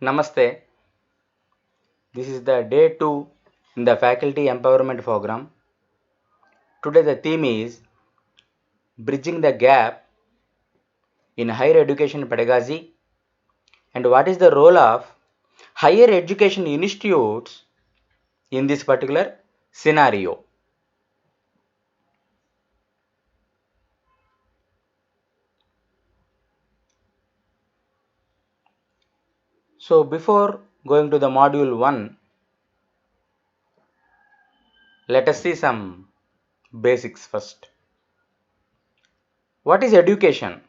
Namaste. This is the day 2 in the faculty empowerment program. Today the theme is bridging the gap in higher education pedagogy and what is the role of higher education institutes in this particular scenario. So before going to the module 1, let us see some basics first. What is education?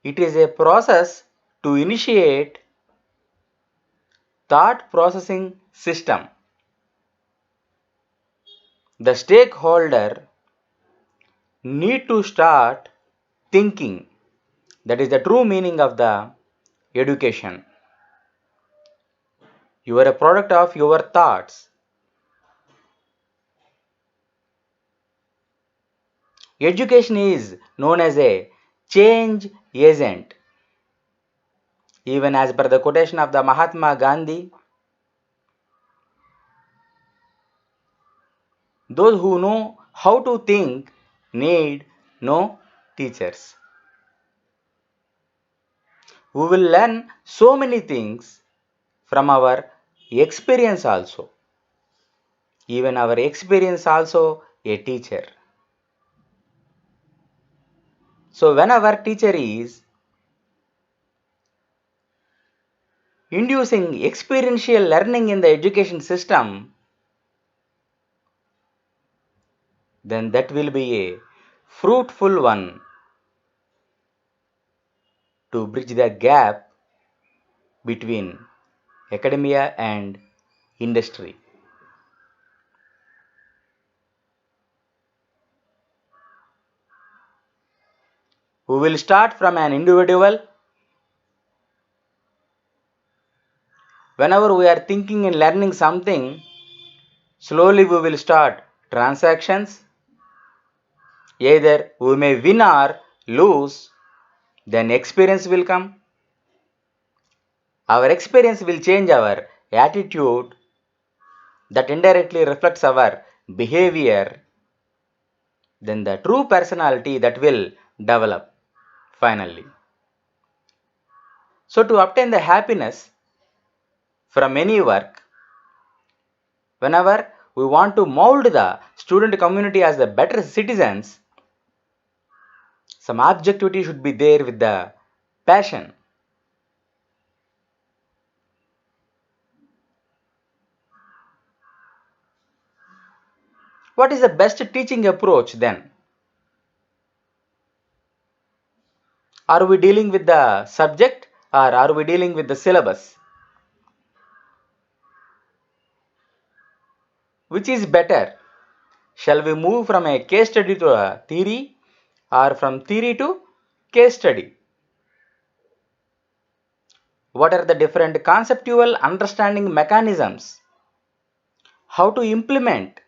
It is a process to initiate thought processing system. The stakeholder need to start thinking. That is the true meaning of the education. You are a product of your thoughts. Education is known as a change agent. Even as per the quotation of the Mahatma Gandhi, those who know how to think need no teachers. We will learn so many things from our experience also. Even our experience also a teacher. So when our teacher is inducing experiential learning in the education system, then that will be a fruitful one to bridge the gap between academia and industry. We will start from an individual. Whenever we are thinking and learning something, slowly we will start transactions. Either we may win or lose, then experience will come. Our experience will change our attitude that indirectly reflects our behavior, then the true personality that will develop finally. So to obtain the happiness from any work, whenever we want to mold the student community as the better citizens, some objectivity should be there with the passion. What is the best teaching approach then? Are we dealing with the subject or are we dealing with the syllabus? Which is better? Shall we move from a case study to a theory or from theory to case study? What are the different conceptual understanding mechanisms? How to implement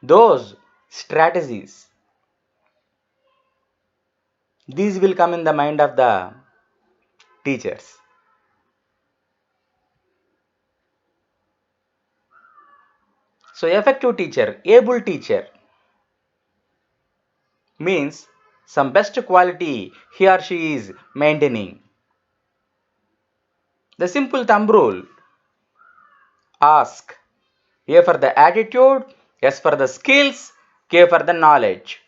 those strategies? These will come in the mind of the teachers. So effective teacher, able teacher means some best quality he or she is maintaining. The simple thumb rule: ask A for the attitude, S for the skills, K for the knowledge.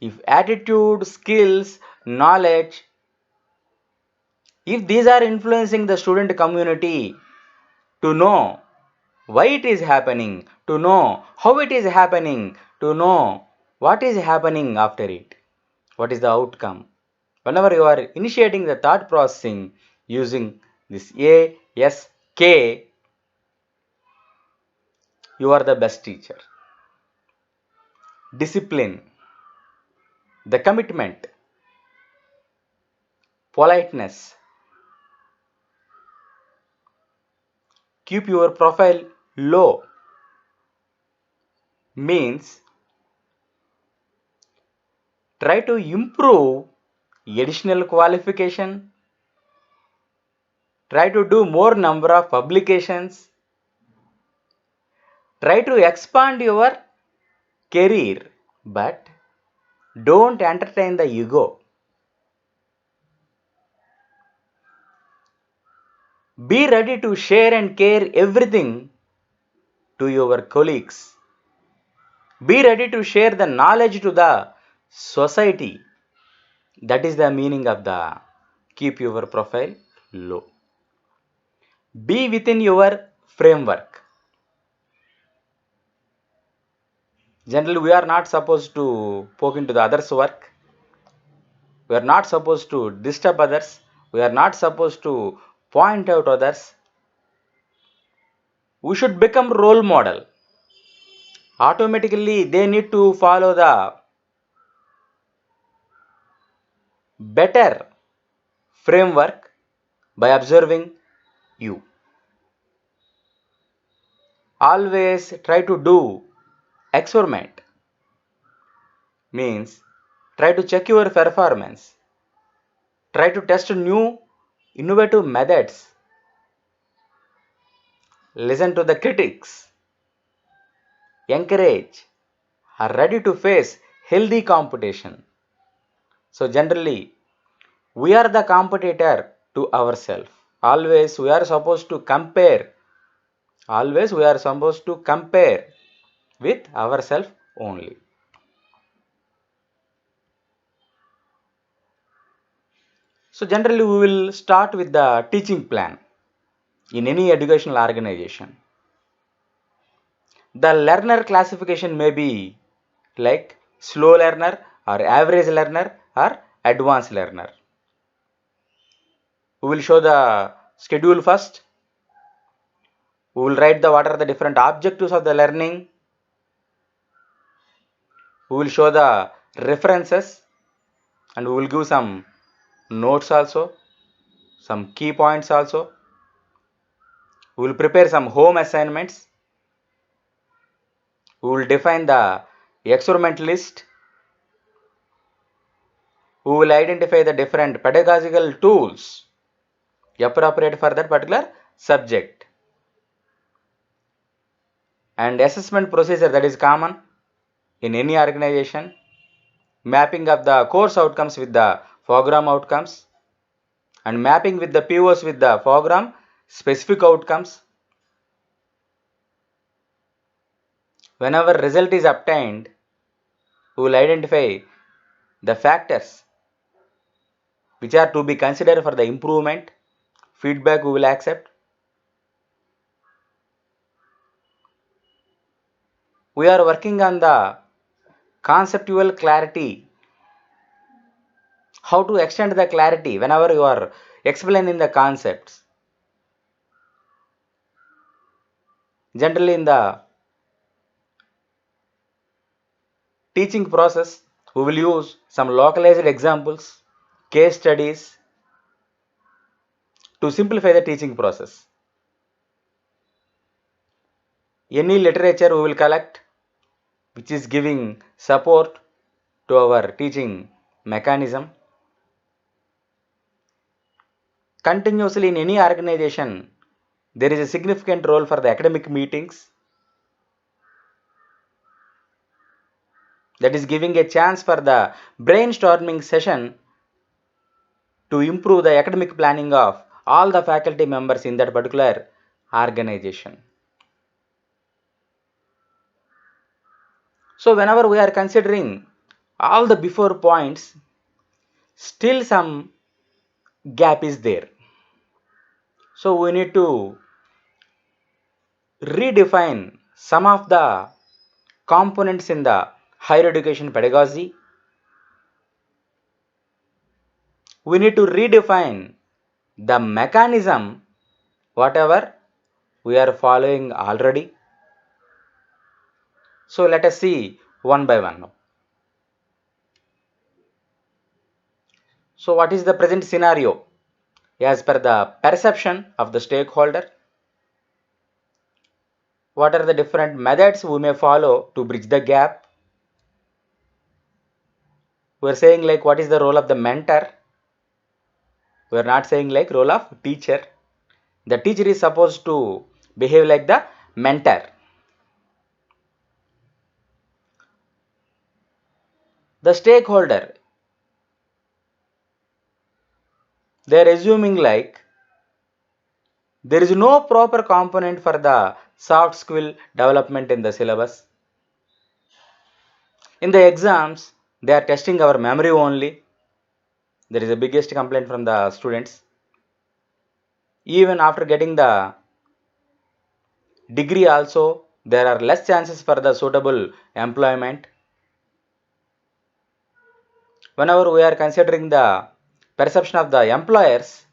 If attitude, skills, knowledge, if these are influencing the student community to know why it is happening, to know how it is happening, to know what is happening after it, what is the outcome. Whenever you are initiating the thought processing using this A, S, K, you are the best teacher. Discipline, the commitment, politeness, keep your profile low means Try to improve additional qualification. Try to do more number of publications. Try to expand your career, but don't entertain the ego. Be ready to share and care everything to your colleagues. Be ready to share the knowledge to the society. That is the meaning of the keep your profile low. Be within your framework. Generally, we are not supposed to poke into the others' work. We are not supposed to disturb others. We are not supposed to point out others. We should become role model. Automatically, they need to follow the better framework by observing you. Always try to do experiment. Means try to check your performance. Try to test new innovative methods. Listen to the critics. Encourage. Are ready to face healthy competition. So generally, we are the competitor to ourselves. Always we are supposed to compare. Always we are supposed to compare with ourselves only. So generally we will start with the teaching plan in any educational organization. The learner classification may be like slow learner or average learner or advanced learner. We will show the schedule first. We will write the what are the different objectives of the learning. We will show the references and we will give some notes also, some key points also. We will prepare some home assignments. We will define the experiment list. We will identify the different pedagogical tools appropriate for that particular subject. And assessment procedure that is common in any organization. Mapping of the course outcomes with the program outcomes and mapping with the POs with the program specific outcomes. Whenever result is obtained, we will identify the factors which are to be considered for the improvement. Feedback we will accept. We are working on the conceptual clarity. How to extend the clarity whenever you are explaining the concepts. Generally in the teaching process, we will use some localized examples, case studies to simplify the teaching process. Any literature we will collect which is giving support to our teaching mechanism. Continuously in any organization, there is a significant role for the academic meetings. That is giving a chance for the brainstorming session to improve the academic planning of all the faculty members in that particular organization. So whenever we are considering all the before points, still some gap is there. So we need to redefine some of the components in the higher education pedagogy. We need to redefine the mechanism whatever we are following already. So let us see one by one now. So what is the present scenario as per the perception of the stakeholder? What are the different methods we may follow to bridge the gap? We are saying like what is the role of the mentor. We are not saying like role of teacher. The teacher is supposed to behave like the mentor. The stakeholder, they are assuming like there is no proper component for the soft skill development in the syllabus. In the exams, they are testing our memory only. There is a biggest complaint from the students. Even after getting the degree also, there are less chances for the suitable employment. Whenever we are considering the perception of the employers,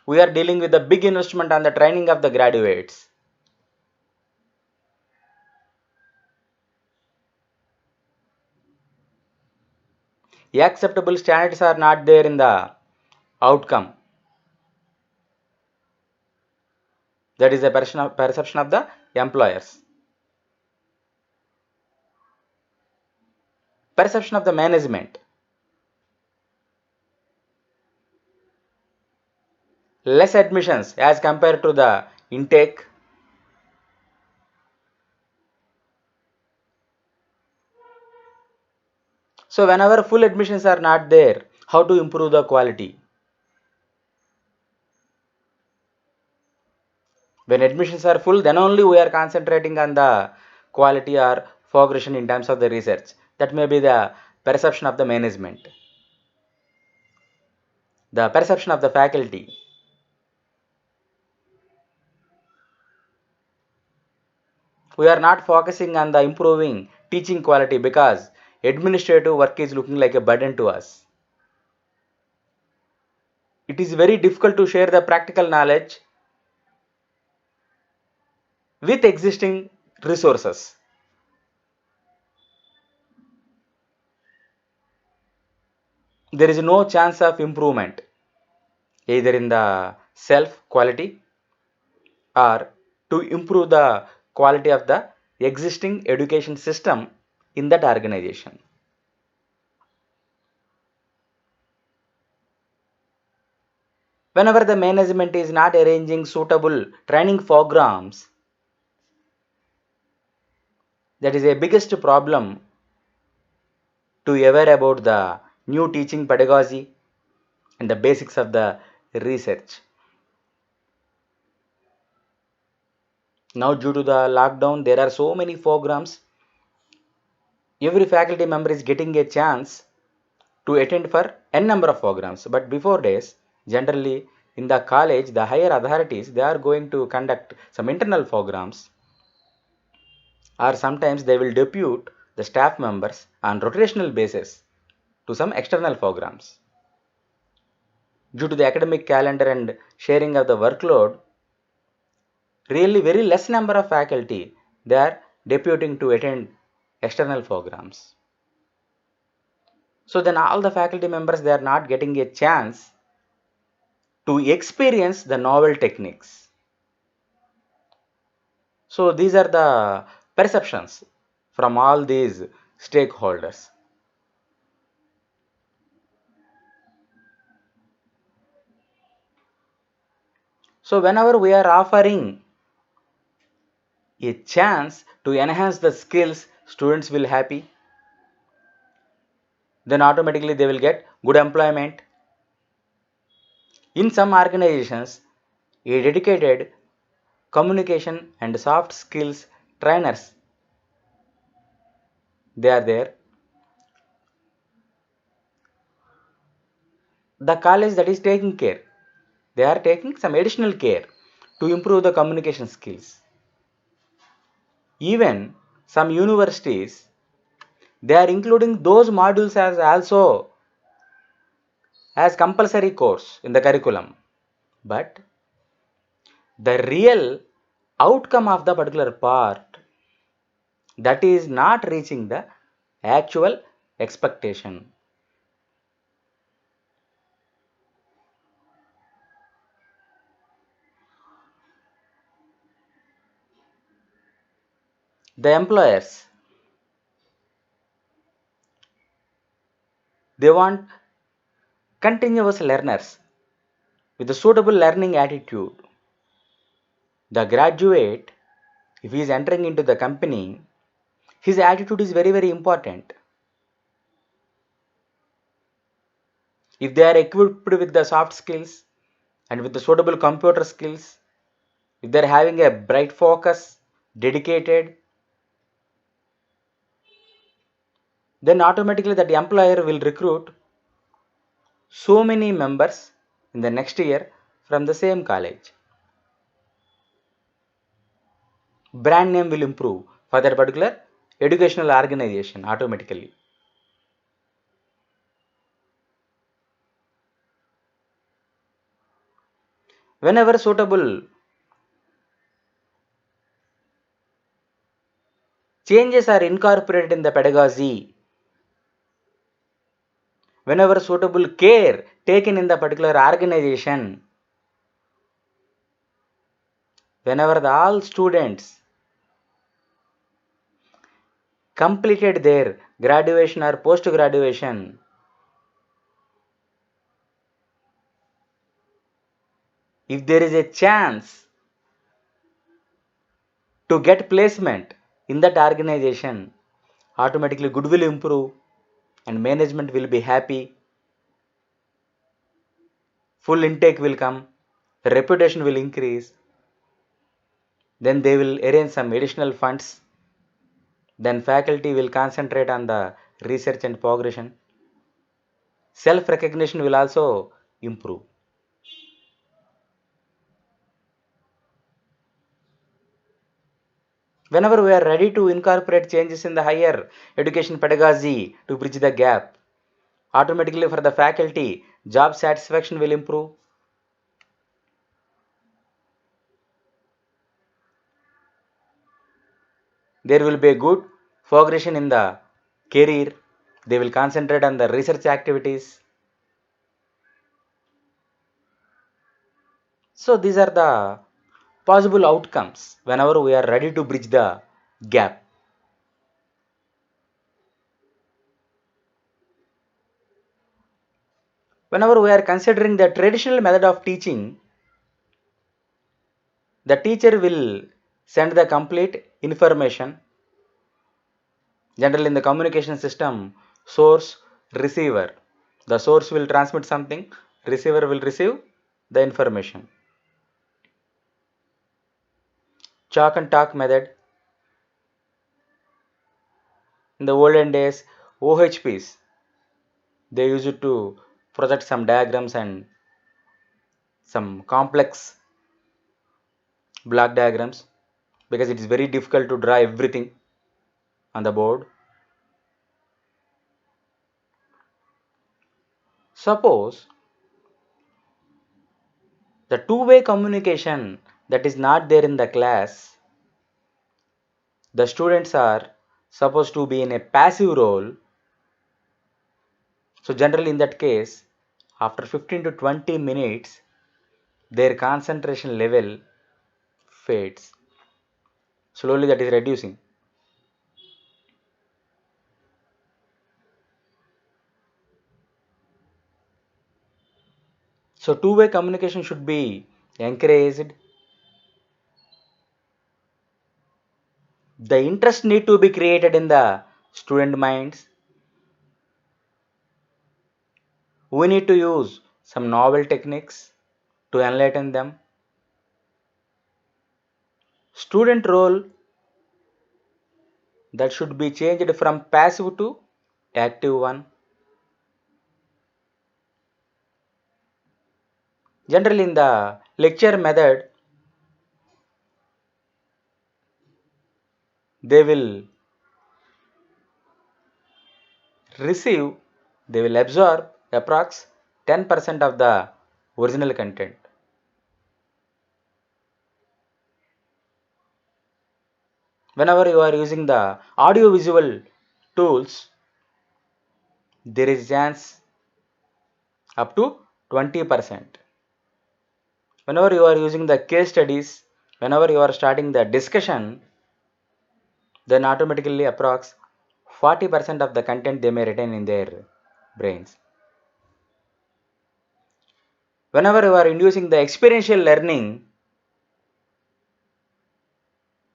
we are dealing with a big investment on the training of the graduates. Acceptable standards are not there in the outcome. That is the perception of the employers. Perception of the management. Less admissions as compared to the intake. So whenever full admissions are not there, how to improve the quality? When admissions are full, then only we are concentrating on the quality or progression in terms of the research. That may be the perception of the management. The perception of the faculty. We are not focusing on the improving teaching quality because administrative work is looking like a burden to us. It is very difficult to share the practical knowledge with existing resources. There is no chance of improvement either in the self quality or to improve the quality of the existing education system in that organization. Whenever the management is not arranging suitable training programs, that is a biggest problem to aware about the new teaching pedagogy and the basics of the research. Now due to the lockdown, there are so many programs. Every faculty member is getting a chance to attend for n number of programs. But before days, generally in the college, the higher authorities, they are going to conduct some internal programs, or sometimes they will depute the staff members on rotational basis to some external programs. Due to the academic calendar and sharing of the workload, really very less number of faculty they are deputing to attend external programs. So then all the faculty members, they are not getting a chance to experience the novel techniques. So these are the perceptions from all these stakeholders. So whenever we are offering a chance to enhance the skills, students will happy, then automatically they will get good employment. In some organizations, a dedicated communication and soft skills trainers, they are there. The college that is taking care, they are taking some additional care to improve the communication skills. Even some universities, they are including those modules as also as compulsory course in the curriculum. But the real outcome of the particular part, that is not reaching the actual expectation. The employers, They want continuous learners with a suitable learning attitude. The graduate, if he is entering into the company, his attitude is very, very important. If they are equipped with the soft skills and with the suitable computer skills, if they are having a bright focus, dedicated, then automatically that employer will recruit so many members in the next year from the same college. Brand name will improve for that particular educational organization automatically. Whenever suitable changes are incorporated in the pedagogy, whenever suitable care taken in the particular organization, whenever all students completed their graduation or post graduation, if there is a chance to get placement in that organization, automatically good will improve and management will be happy, full intake will come, the reputation will increase, then they will arrange some additional funds, then faculty will concentrate on the research and progression, self recognition will also improve. Whenever we are ready to incorporate changes in the higher education pedagogy to bridge the gap, automatically for the faculty, job satisfaction will improve. There will be a good progression in the career. They will concentrate on the research activities. So these are the possible outcomes whenever we are ready to bridge the gap. Whenever we are considering the traditional method of teaching, the teacher will send the complete information. Generally in the communication system, source, receiver. The source will transmit something, receiver will receive the information. Chalk and talk method. In the olden days, OHPs, they used to project some diagrams and some complex block diagrams because it is very difficult to draw everything on the board. Suppose the two-way communication that is not there in the class, the students are supposed to be in a passive role. So generally in that case, after 15 to 20 minutes, their concentration level fades. Slowly that is reducing. So two-way communication should be encouraged. The interest need to be created in the student minds. We need to use some novel techniques to enlighten them. Student role that should be changed from passive to active one. Generally in the lecture method, they will receive, they will absorb approx 10% of the original content. Whenever you are using the audio visual tools, there is chance up to 20%. Whenever you are using the case studies, whenever you are starting the discussion, then automatically approx 40% of the content they may retain in their brains. Whenever you are inducing the experiential learning,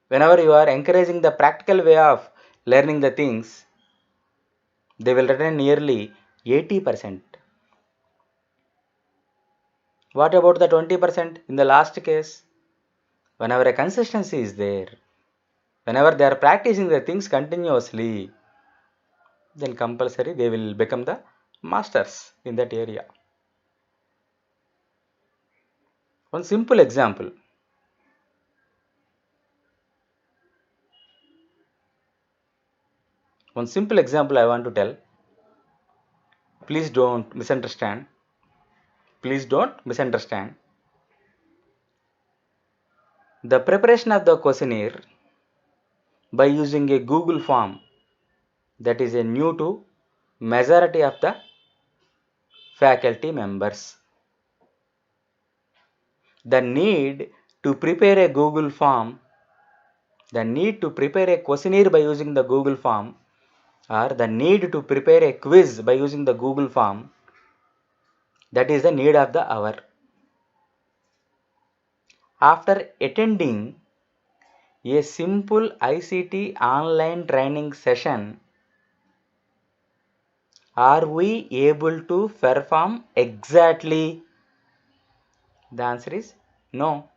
whenever you are encouraging the practical way of learning the things, they will retain nearly 80%. What about the 20% in the last case? Whenever a consistency is there, whenever they are practicing the things continuously, then compulsory they will become the masters in that area. One simple example. One simple example I want to tell. Please don't misunderstand. Please don't misunderstand. The preparation of the questionnaire by using a Google form, that is a new to majority of the faculty members. The need to prepare a Google form, the need to prepare a questionnaire by using the Google form, or the need to prepare a quiz by using the Google form, that is the need of the hour. After attending a simple ICT online training session, are we able to perform exactly? The answer is no.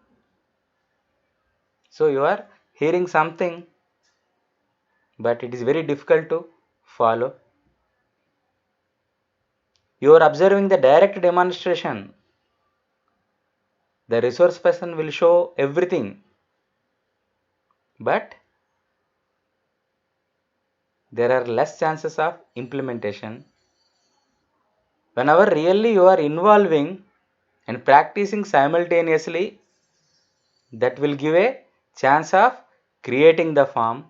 So you are hearing something, but it is very difficult to follow. You are observing the direct demonstration. The resource person will show everything, but there are less chances of implementation. Whenever really you are involving and practicing simultaneously, that will give a chance of creating the form.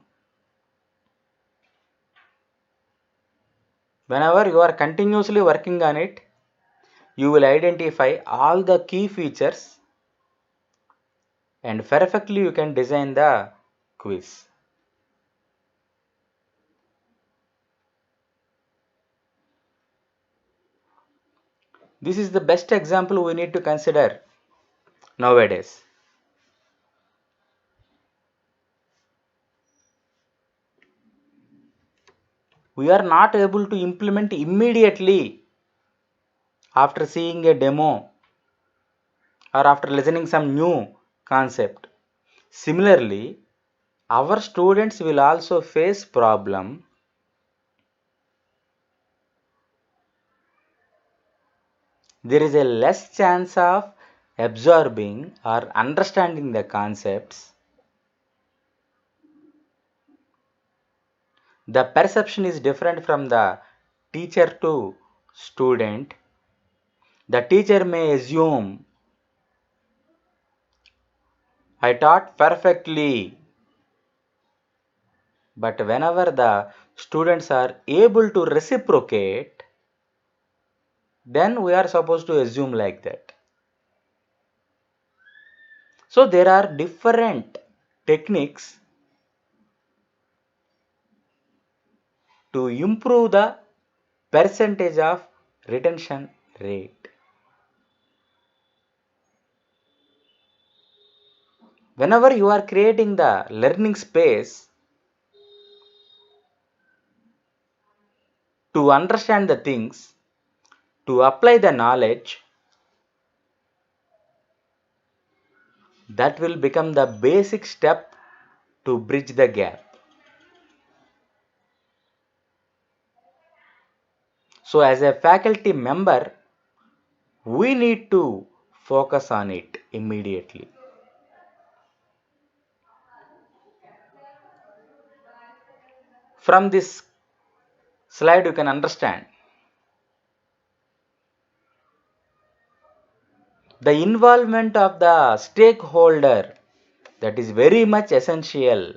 Whenever you are continuously working on it, you will identify all the key features and perfectly you can design the quiz. This is the best example we need to consider nowadays. We are not able to implement immediately after seeing a demo or after listening some new concept. Similarly, our students will also face problem. There is a less chance of absorbing or understanding the concepts. The perception is different from the teacher to student. The teacher may assume, I taught perfectly. But whenever the students are able to reciprocate, then we are supposed to assume like that. So there are different techniques to improve the percentage of retention rate. Whenever you are creating the learning space to understand the things, to apply the knowledge, that will become the basic step to bridge the gap. So as a faculty member, we need to focus on it immediately. From this slide you can understand the involvement of the stakeholder, that is very much essential.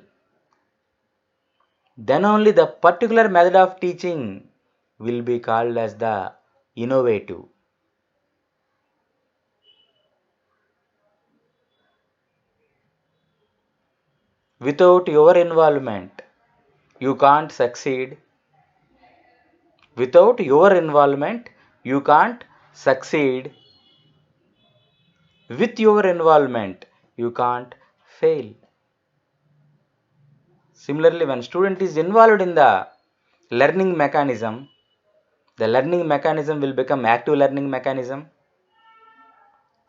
Then only the particular method of teaching will be called as the innovative. Without your involvement, you can't succeed. Without your involvement you can't succeed. With your involvement you can't fail. Similarly, when student is involved in the learning mechanism, the learning mechanism will become active learning mechanism.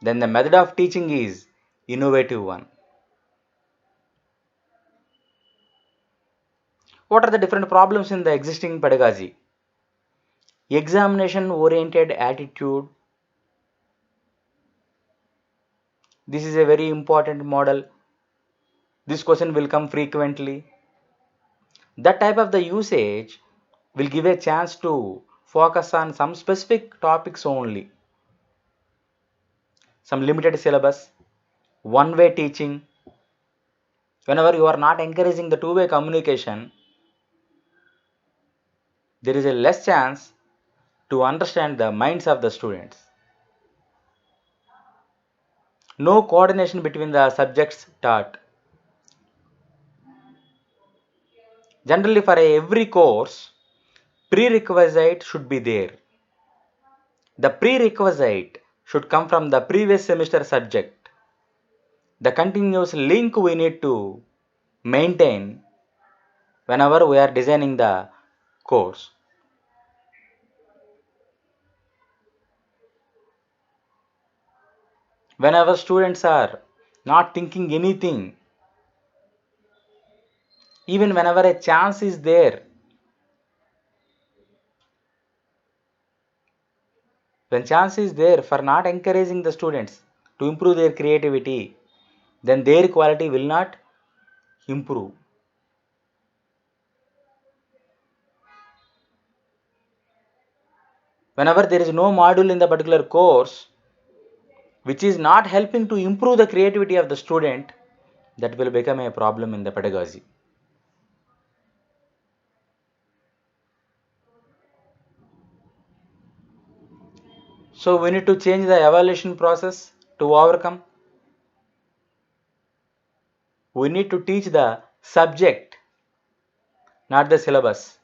Then the method of teaching is innovative one. What are the different problems in the existing pedagogy? Examination oriented attitude. This is a very important model. This question will come frequently. That type of the usage will give a chance to focus on some specific topics only. Some limited syllabus, one-way teaching. Whenever you are not encouraging the two-way communication, there is a less chance to understand the minds of the students. No coordination between the subjects taught. Generally, for every course, prerequisite should be there. The prerequisite should come from the previous semester subject. The continuous link we need to maintain whenever we are designing the course. Whenever students are not thinking anything, even whenever a chance is there, when chance is there for not encouraging the students to improve their creativity, then their quality will not improve. Whenever there is no module in the particular course which is not helping to improve the creativity of the student, that will become a problem in the pedagogy. So we need to change the evaluation process to overcome. We need to teach the subject, not the syllabus.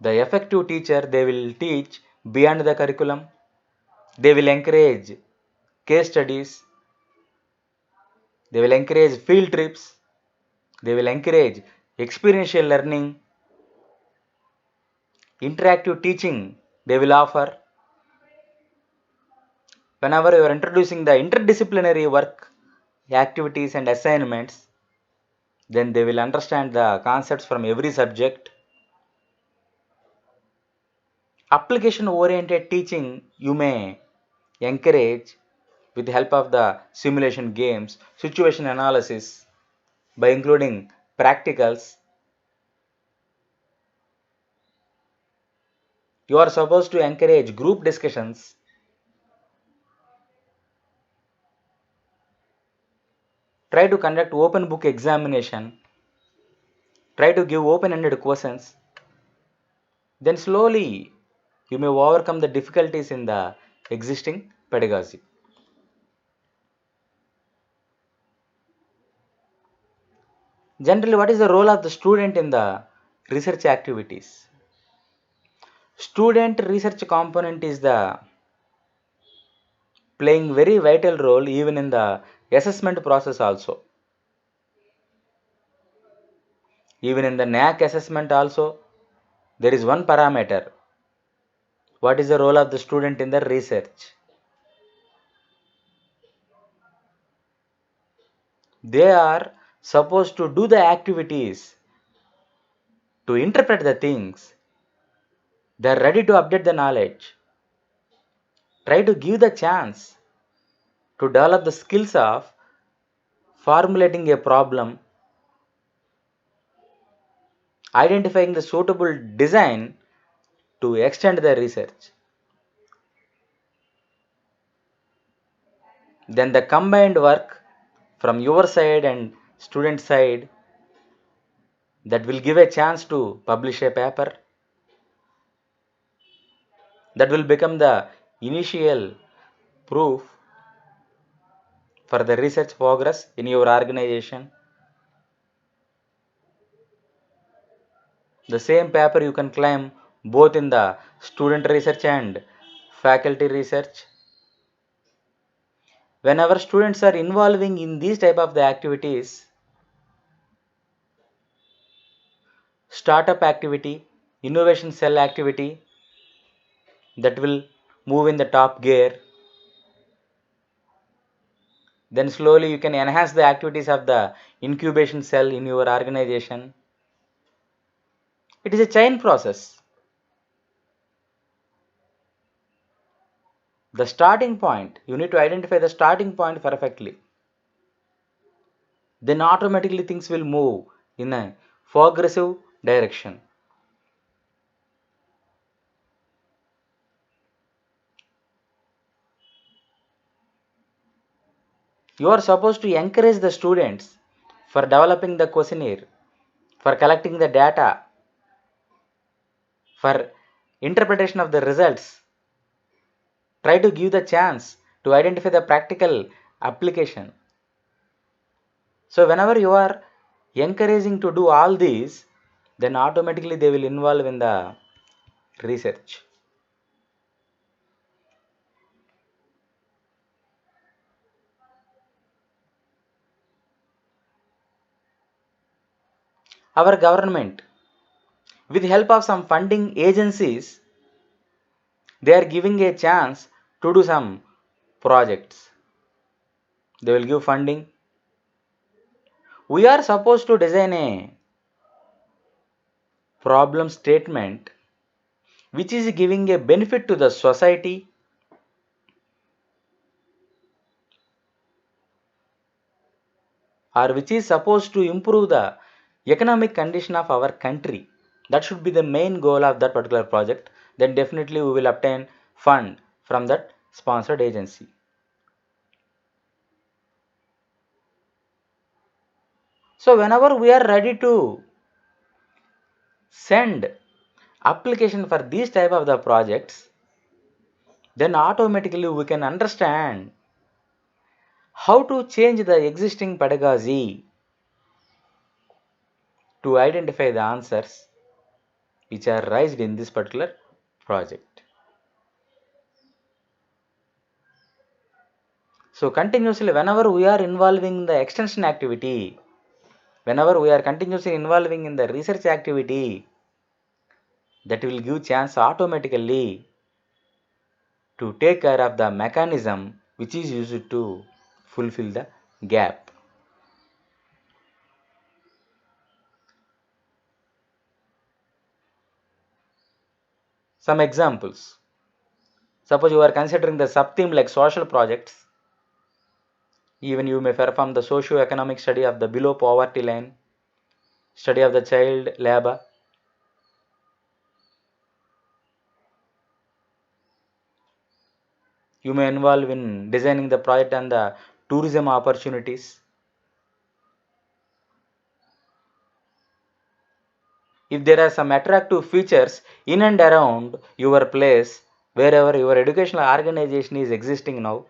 The effective teacher, they will teach beyond the curriculum. They will encourage case studies. They will encourage field trips. They will encourage experiential learning. Interactive teaching they will offer. Whenever you are introducing the interdisciplinary work, activities and assignments, then they will understand the concepts from every subject. Application oriented teaching you may encourage with the help of the simulation games, situation analysis, by including practicals. You are supposed to encourage group discussions. Try to conduct open book examination. Try to give open-ended questions. Then slowly you may overcome the difficulties in the existing pedagogy. Generally, what is the role of the student in the research activities? Student research component is the playing very vital role even in the assessment process also. Even in the NAAC assessment also, there is one parameter. What is the role of the student in the research? They are supposed to do the activities, to interpret the things. They are ready to update the knowledge. Try to give the chance to develop the skills of formulating a problem, identifying the suitable design to extend the research. Then the combined work from your side and student side, that will give a chance to publish a paper. That will become the initial proof for the research progress in your organization. The same paper you can claim both in the student research and faculty research. Whenever students are involving in these type of the activities, startup activity, innovation cell activity, that will move in the top gear. Then slowly you can enhance the activities of the incubation cell in your organization. It is a chain process. The starting point, you need to identify the starting point perfectly. Then automatically things will move in a progressive direction. You are supposed to encourage the students for developing the questionnaire, for collecting the data, for interpretation of the results. Try to give the chance to identify the practical application. So whenever you are encouraging to do all these, then automatically they will involve in the research. Our government, with help of some funding agencies, they are giving a chance to do some projects. They will give funding. We are supposed to design a problem statement which is giving a benefit to the society, or which is supposed to improve the economic condition of our country. That should be the main goal of that particular project. Then definitely we will obtain fund from that sponsored agency. So whenever we are ready to send application for these type of the projects, then automatically we can understand how to change the existing pedagogy to identify the answers which are raised in this particular project. So continuously whenever we are involving the extension activity, whenever we are continuously involving in the research activity, that will give chance automatically to take care of the mechanism which is used to fulfill the gap. Some examples. Suppose you are considering the sub-theme like social projects. Even you may perform the socio-economic study of the below poverty line, study of the child labor. You may involve in designing the project and the tourism opportunities. If there are some attractive features in and around your place, wherever your educational organization is existing now,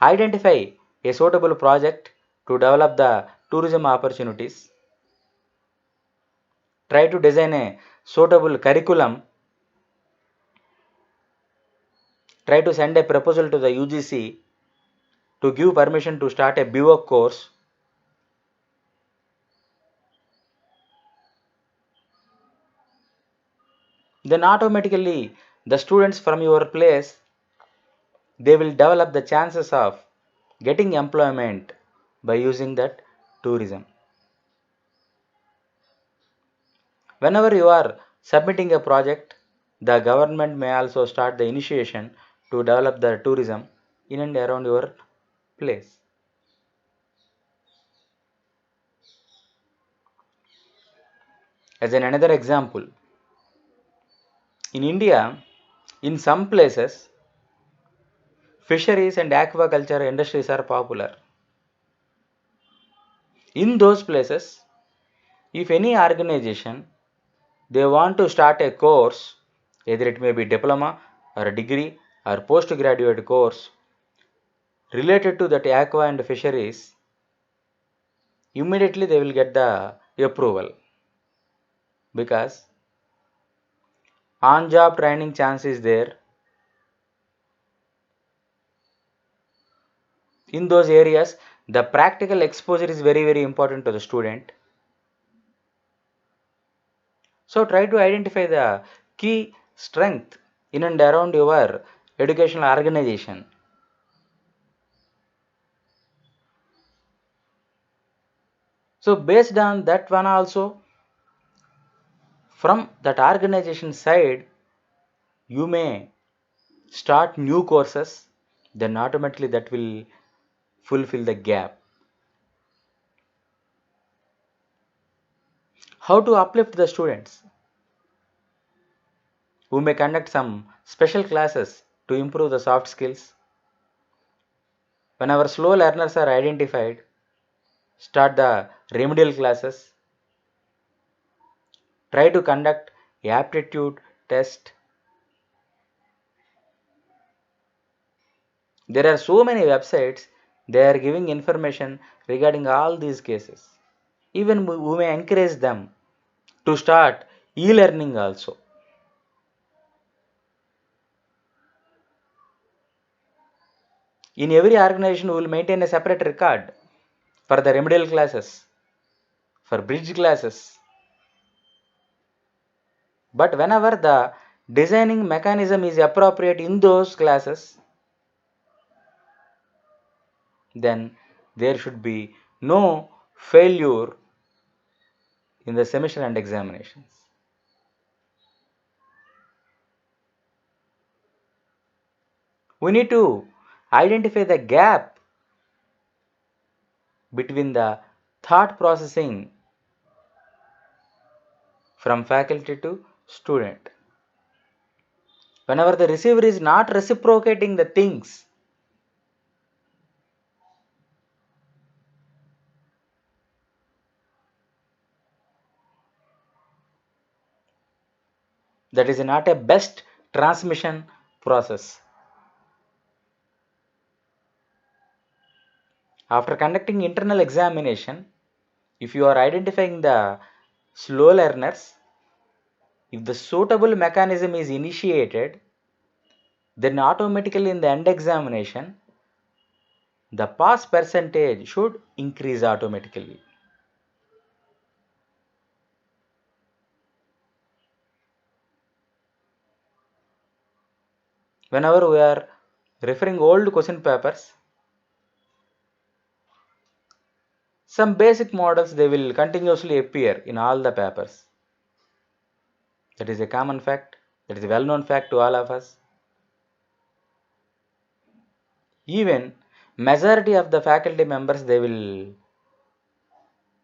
identify a suitable project to develop the tourism opportunities. Try to design a suitable curriculum. Try to send a proposal to the UGC to give permission to start a BVOC course. Then automatically the students from your place, they will develop the chances of getting employment by using that tourism. Whenever you are submitting a project, the government may also start the initiation to develop the tourism in and around your place. As another example, in India, in some places, fisheries and aquaculture industries are popular. In those places, if any organization they want to start a course, either it may be diploma or a degree or postgraduate course related to that aqua and fisheries, immediately they will get the approval because on-job training chance is there. In those areas, the practical exposure is very, very important to the student. So try to identify the key strength in and around your educational organization. So based on that one also, from that organization side, you may start new courses, then automatically that will fulfill the gap. How to uplift the students? We may conduct some special classes to improve the soft skills. When our slow learners are identified, start the remedial classes. Try to conduct aptitude test. There are so many websites, they are giving information regarding all these cases. Even we may encourage them to start e-learning also. In every organization, we will maintain a separate record for the remedial classes, for bridge classes. But whenever the designing mechanism is appropriate in those classes, then there should be no failure in the semester and examinations. We need to identify the gap between the thought processing from faculty to student. Whenever the receiver is not reciprocating the things, that is not a best transmission process. After conducting internal examination, if you are identifying the slow learners, if the suitable mechanism is initiated, then automatically in the end examination, the pass percentage should increase automatically. Whenever we are referring old question papers, some basic models they will continuously appear in all the papers. That is a common fact, that is a well-known fact to all of us. Even majority of the faculty members they will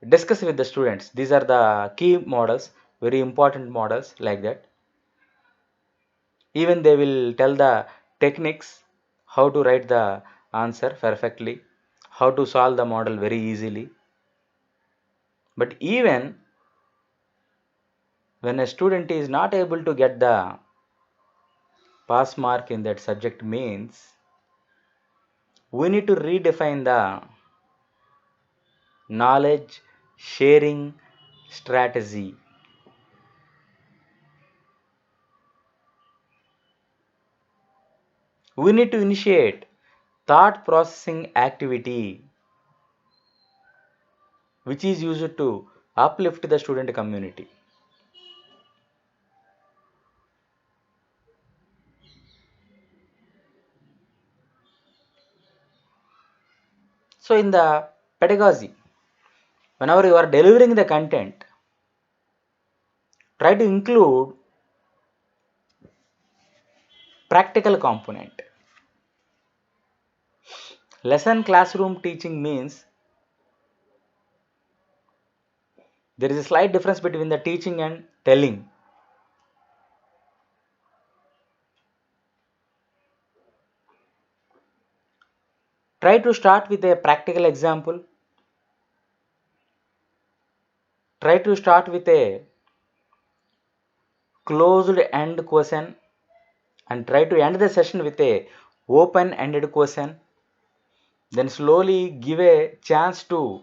discuss with the students. These are the key models, very important models like that. Even they will tell the techniques, how to write the answer perfectly, how to solve the model very easily. But even when a student is not able to get the pass mark in that subject means, we need to redefine the knowledge sharing strategy. We need to initiate thought processing activity which is used to uplift the student community. So in the pedagogy, whenever you are delivering the content, try to include practical component. Lesson classroom teaching means there is a slight difference between the teaching and telling. Try to start with a practical example. Try to start with a closed end question and try to end the session with a open ended question. Then slowly give a chance to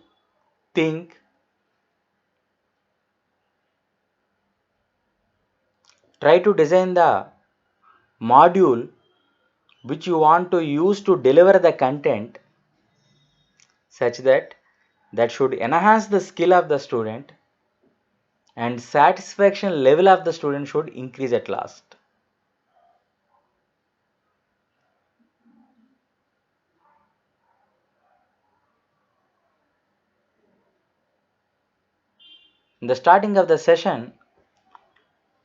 think. Try to design the module which you want to use to deliver the content such that should enhance the skill of the student and satisfaction level of the student should increase at last. In the starting of the session,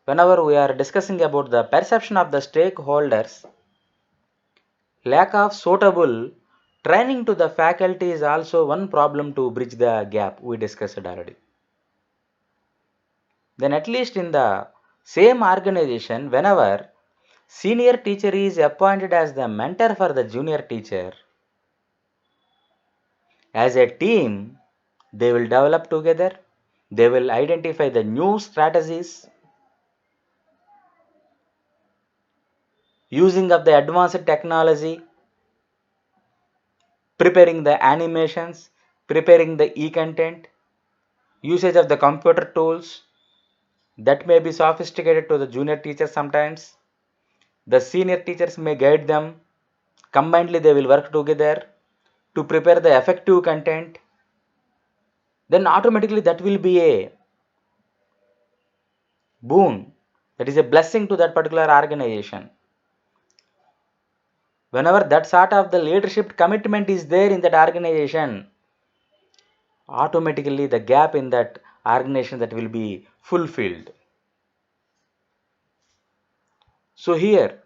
whenever we are discussing about the perception of the stakeholders, lack of suitable training to the faculty is also one problem to bridge the gap we discussed already. Then at least in the same organization, whenever senior teacher is appointed as the mentor for the junior teacher, as a team, they will develop together, they will identify the new strategies, using of the advanced technology, preparing the animations, preparing the e-content, usage of the computer tools that may be sophisticated to the junior teachers sometimes. The senior teachers may guide them. Combinedly, they will work together to prepare the effective content. Then automatically that will be a boon. That is a blessing to that particular organization. Whenever that sort of the leadership commitment is there in that organization, automatically the gap in that organization that will be fulfilled. So here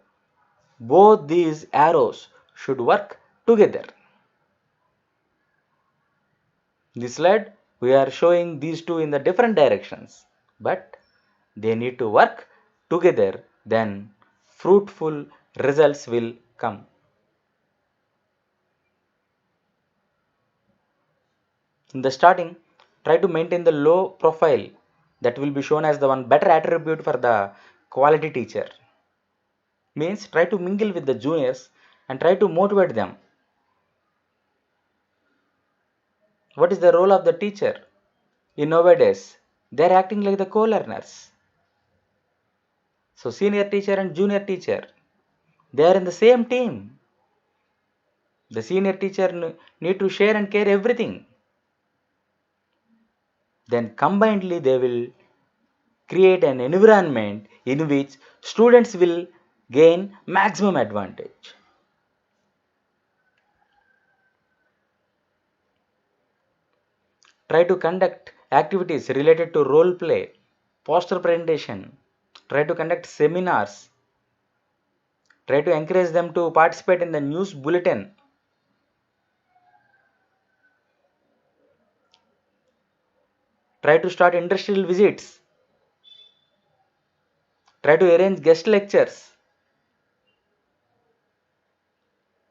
both these arrows should work together. This slide we are showing these two in the different directions, but they need to work together, then fruitful results will come. In the starting, try to maintain the low profile. That will be shown as the one better attribute for the quality teacher. Means try to mingle with the juniors and try to motivate them. What is the role of the teacher? In nowadays, they are acting like the co-learners. So senior teacher and junior teacher, they are in the same team. The senior teacher need to share and care everything. Then combinedly they will create an environment in which students will gain maximum advantage. Try to conduct activities related to role play, poster presentation. Try to conduct seminars. Try to encourage them to participate in the news bulletin. Try to start industrial visits. Try to arrange guest lectures.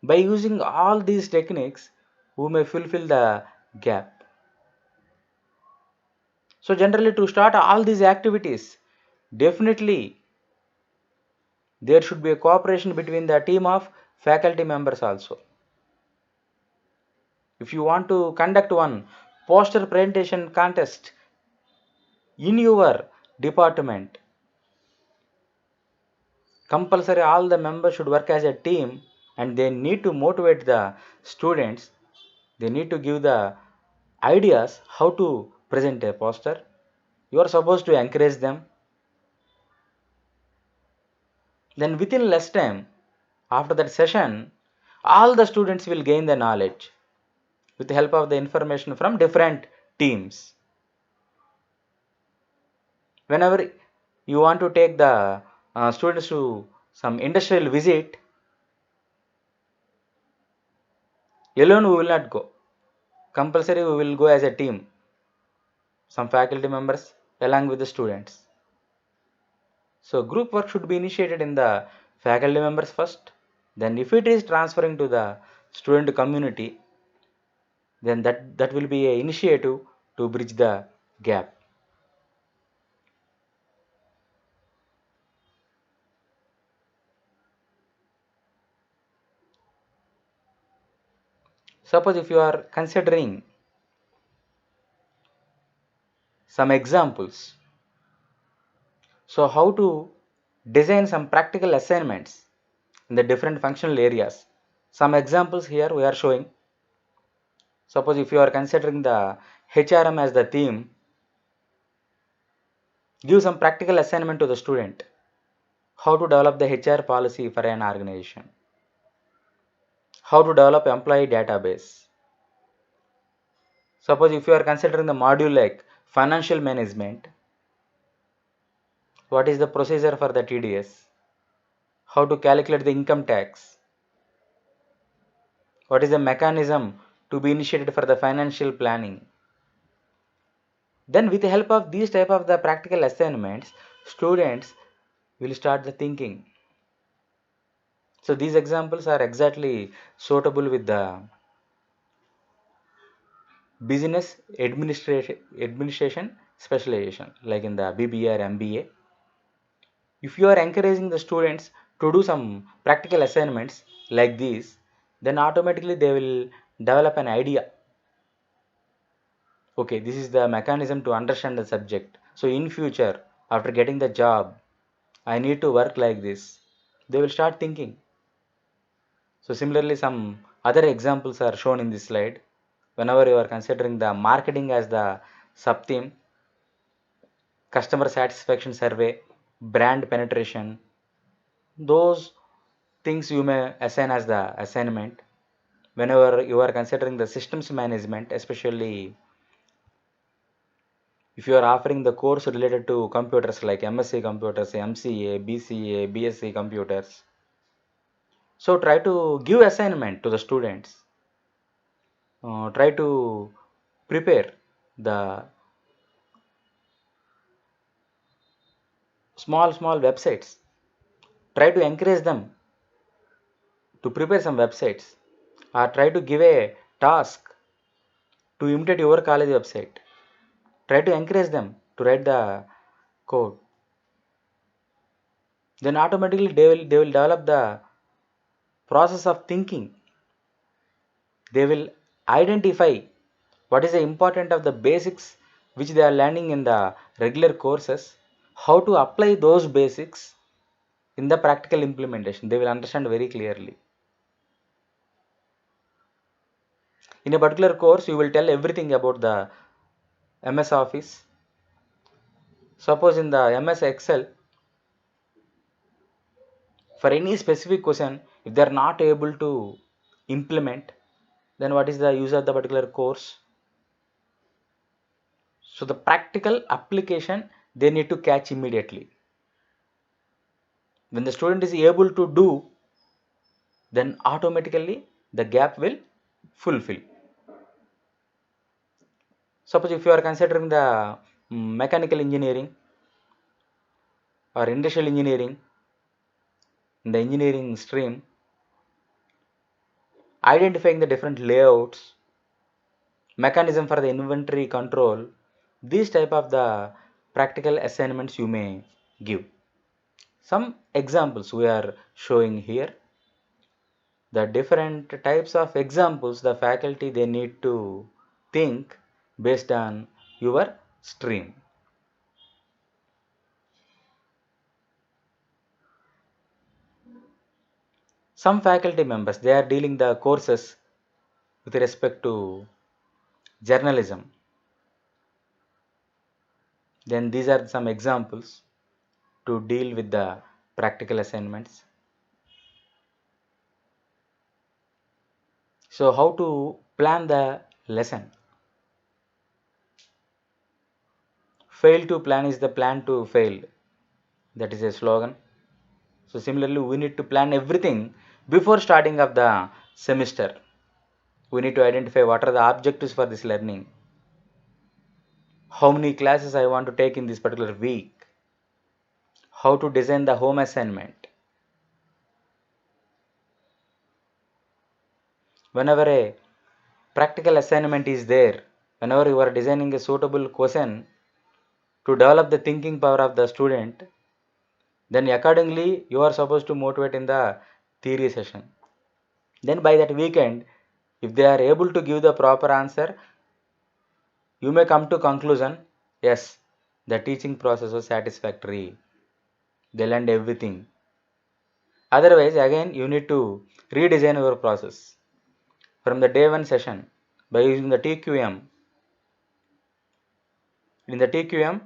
By using all these techniques, we may fulfill the gap. So generally to start all these activities, definitely there should be a cooperation between the team of faculty members also. If you want to conduct one poster presentation contest in your department, compulsory all the members should work as a team and they need to motivate the students. They need to give the ideas how to present a poster. You are supposed to encourage them. Then within less time, after that session, all the students will gain the knowledge with the help of the information from different teams. Whenever you want to take the students to some industrial visit, alone we will not go. Compulsory we will go as a team, some faculty members along with the students. So group work should be initiated in the faculty members first. Then if it is transferring to the student community, then that will be an initiative to bridge the gap. Suppose if you are considering some examples, so how to design some practical assignments in the different functional areas. Some examples here we are showing. Suppose if you are considering the HRM as the theme, give some practical assignment to the student. How to develop the HR policy for an organization. How to develop employee database. Suppose if you are considering the module like financial management, what is the procedure for the TDS? How to calculate the income tax? What is the mechanism to be initiated for the financial planning? Then with the help of these type of the practical assignments, students will start the thinking. So these examples are exactly suitable with the business administration specialization like in the BBA or MBA. If you are encouraging the students to do some practical assignments like these, then automatically they will develop an idea. Okay, this is the mechanism to understand the subject. So in future, after getting the job, I need to work like this. They will start thinking. So similarly, some other examples are shown in this slide. Whenever you are considering the marketing as the sub-theme, customer satisfaction survey, brand penetration, those things you may assign as the assignment. Whenever you are considering the systems management, especially if you are offering the course related to computers like MSc computers, MCA, BCA, BSc computers. So try to give assignment to the students. Try to prepare the small websites. Try to encourage them to prepare some websites or try to give a task to imitate your college website. Try to encourage them to write the code. Then automatically they will develop the process of thinking. They will identify what is the important of the basics which they are learning in the regular courses, how to apply those basics in the practical implementation. They will understand very clearly. In a particular course, you will tell everything about the MS Office. Suppose in the MS Excel, for any specific question, if they are not able to implement, then what is the use of the particular course? So the practical application they need to catch immediately. When the student is able to do, then automatically the gap will fulfill. Suppose if you are considering the mechanical engineering or industrial engineering in the engineering stream, identifying the different layouts, mechanism for the inventory control, these type of the practical assignments you may give. Some examples we are showing here. The different types of examples the faculty they need to think based on your stream. Some faculty members they are dealing the courses with respect to journalism. Then these are some examples to deal with the practical assignments. So how to plan the lesson? Fail to plan is the plan to fail. That is a slogan. So similarly, we need to plan everything before starting of the semester. We need to identify what are the objectives for this learning. How many classes I want to take in this particular week. How to design the home assignment. Whenever a practical assignment is there, whenever you are designing a suitable question to develop the thinking power of the student, then accordingly you are supposed to motivate in the theory session. Then by that weekend, if they are able to give the proper answer, you may come to conclusion, yes, the teaching process was satisfactory. they learned everything. Otherwise, again, you need to redesign your process from the day one session by using the TQM. In the TQM,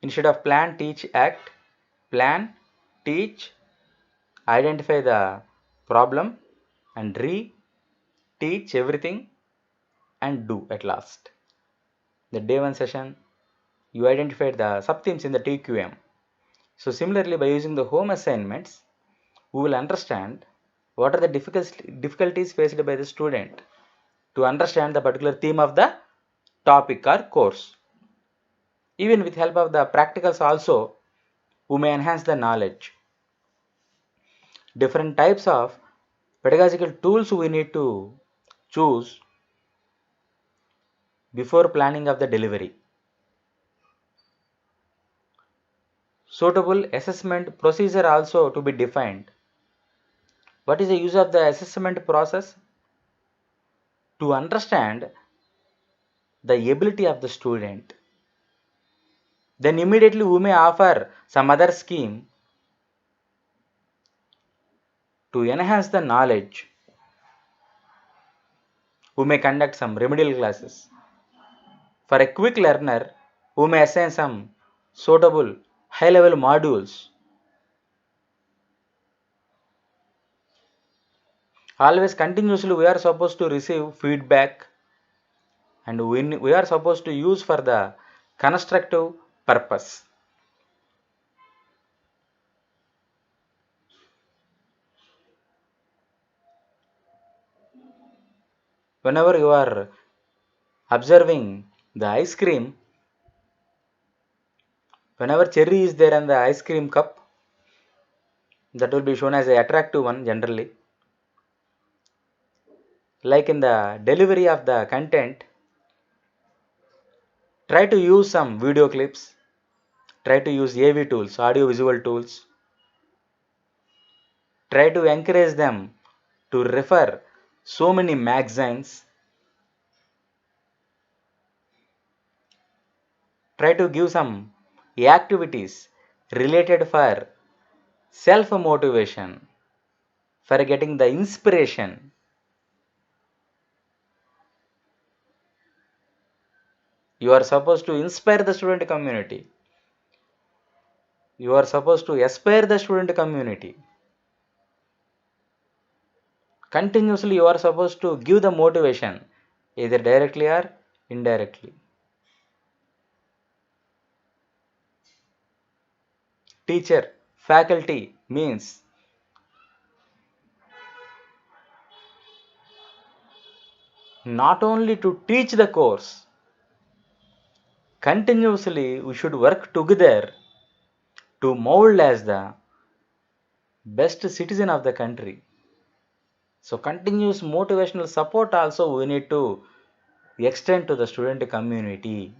instead of plan, teach, act, plan, teach, identify the problem, and teach everything and do at last. The day one session, you identified the sub-themes in the TQM. So similarly, by using the home assignments, we will understand what are the difficulties faced by the student to understand the particular theme of the topic or course. Even with help of the practicals also, we may enhance the knowledge. Different types of pedagogical tools we need to choose before planning of the delivery. Suitable assessment procedure also to be defined. What is the use of the assessment process? To understand the ability of the student. Then immediately we may offer some other scheme to enhance the knowledge. We may conduct some remedial classes. For a quick learner, we may assign some suitable high-level modules. Always continuously we are supposed to receive feedback and we are supposed to use for the constructive purpose. Whenever you are observing the ice cream, whenever cherry is there in the ice cream cup, that will be shown as an attractive one generally. Like in the delivery of the content, try to use some video clips, try to use AV tools, audio visual tools. Try to encourage them to refer so many magazines. Try to give some activities related for self motivation, for getting the inspiration. You are supposed to inspire the student community. You are supposed to aspire the student community. Continuously, you are supposed to give the motivation, either directly or indirectly. Teacher, faculty means not only to teach the course, continuously we should work together to mold as the best citizen of the country. So continuous motivational support also we need to extend to the student community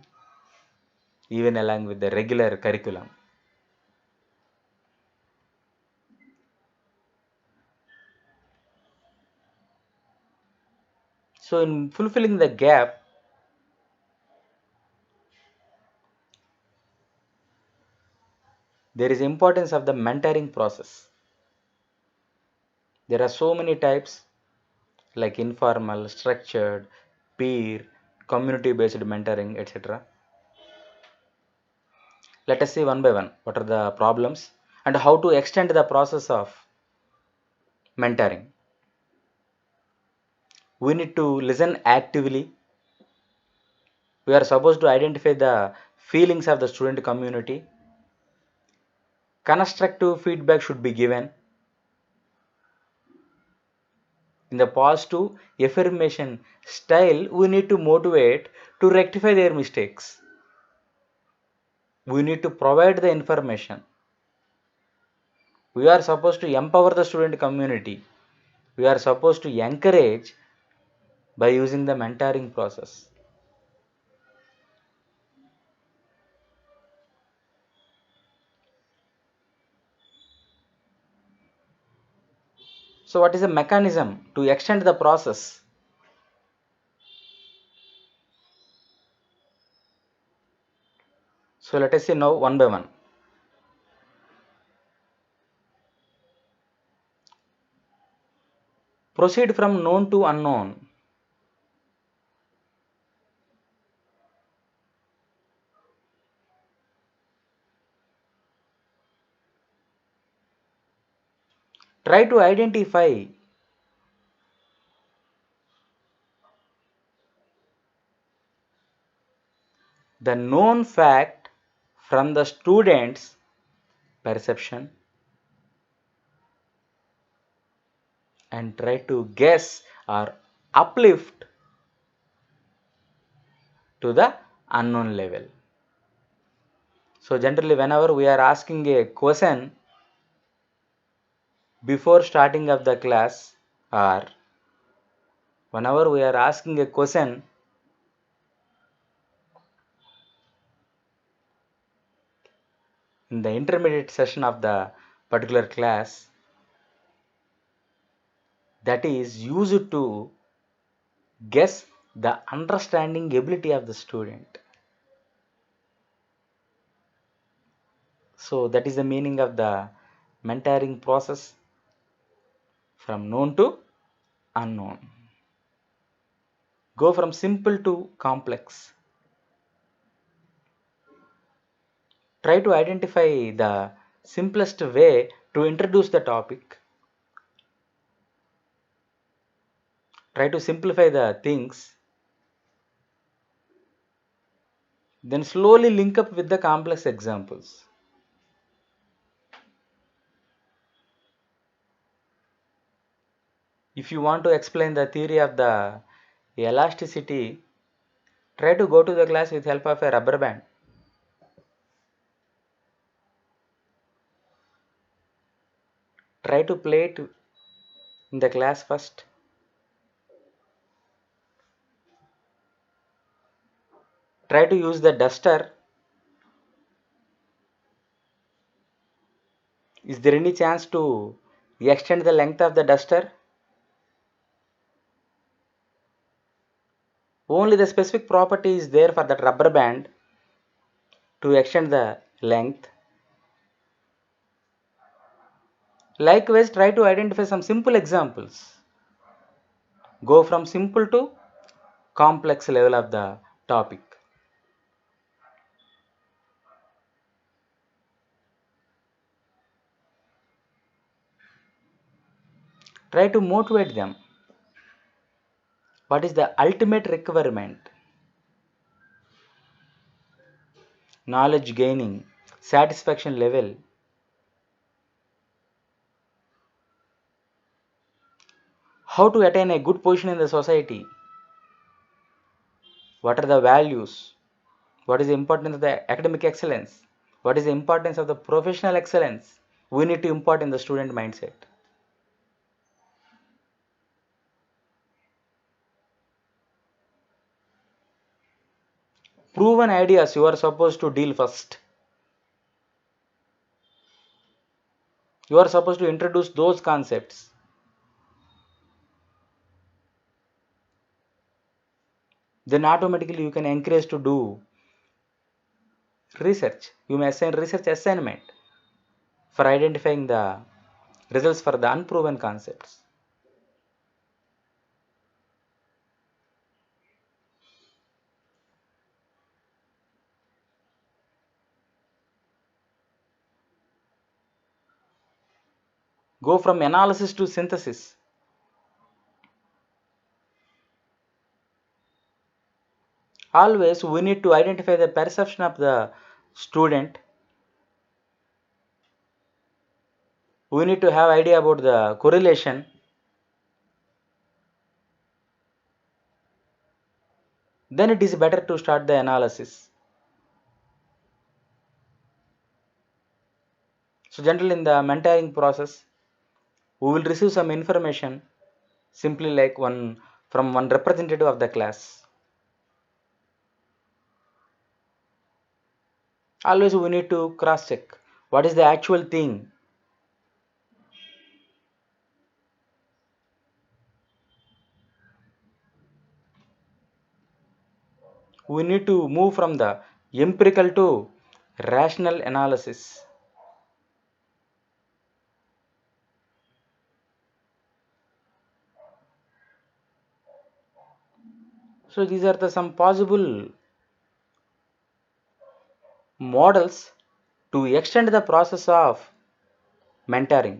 even along with the regular curriculum. So in fulfilling the gap, there is importance of the mentoring process. There are so many types like informal, structured, peer, community based mentoring, etc. Let us see one by one what are the problems and how to extend the process of mentoring. We need to listen actively. We are supposed to identify the feelings of the student community. Constructive feedback should be given. In the positive affirmation style, we need to motivate to rectify their mistakes. We need to provide the information. We are supposed to empower the student community. We are supposed to encourage by using the mentoring process. So, what is the mechanism to extend the process? So, let us see now one by one. Proceed from known to unknown. Try to identify the known fact from the student's perception and try to guess or uplift to the unknown level. So generally whenever we are asking a question before starting of the class, or whenever we are asking a question in the intermediate session of the particular class, that is used to guess the understanding ability of the student. So that is the meaning of the mentoring process, from known to unknown. Go from simple to complex. Try to identify the simplest way to introduce the topic. Try to simplify the things. Then slowly link up with the complex examples. If you want to explain the theory of the elasticity, try to go to the class with help of a rubber band. Try to play it in the class first. Try to use the duster. Is there any chance to extend the length of the duster? Only the specific property is there for that rubber band to extend the length. Likewise, try to identify some simple examples. Go from simple to complex level of the topic. Try to motivate them. What is the ultimate requirement? Knowledge gaining, satisfaction level. How to attain a good position in the society? What are the values? What is the importance of the academic excellence? What is the importance of the professional excellence? We need to impart in the student mindset. Proven ideas you are supposed to deal first. You are supposed to introduce those concepts. Then automatically you can encourage to do research. You may assign research assignment for identifying the results for the unproven concepts. Go from analysis to synthesis. Always we need to identify the perception of the student. We need to have idea about the correlation. Then it is better to start the analysis. So generally in the mentoring process, we will receive some information simply like one from one representative of the class. Always we need to cross check what is the actual thing. We need to move from the empirical to rational analysis. So these are the some possible models to extend the process of mentoring.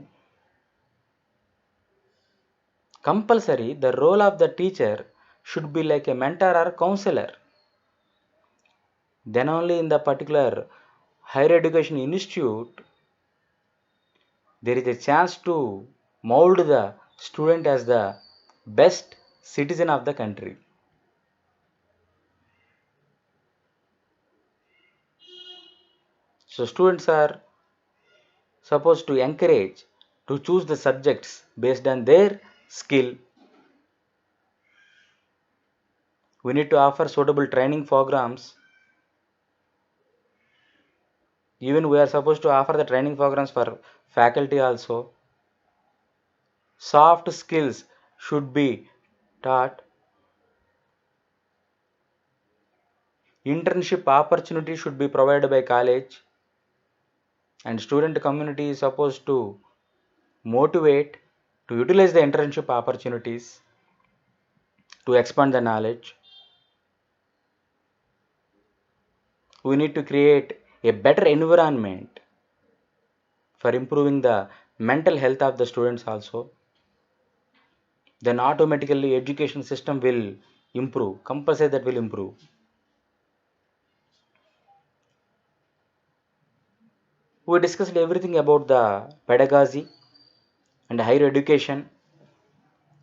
Compulsory, the role of the teacher should be like a mentor or counselor. Then only in the particular higher education institute, there is a chance to mold the student as the best citizen of the country. So students are supposed to encourage to choose the subjects based on their skill. We need to offer suitable training programs. Even we are supposed to offer the training programs for faculty also. Soft skills should be taught. Internship opportunity should be provided by college, and student community is supposed to motivate to utilize the internship opportunities to expand the knowledge. We need to create a better environment for improving the mental health of the students also. Then automatically education system will improve, compulsory that will improve. We discussed everything about the pedagogy and higher education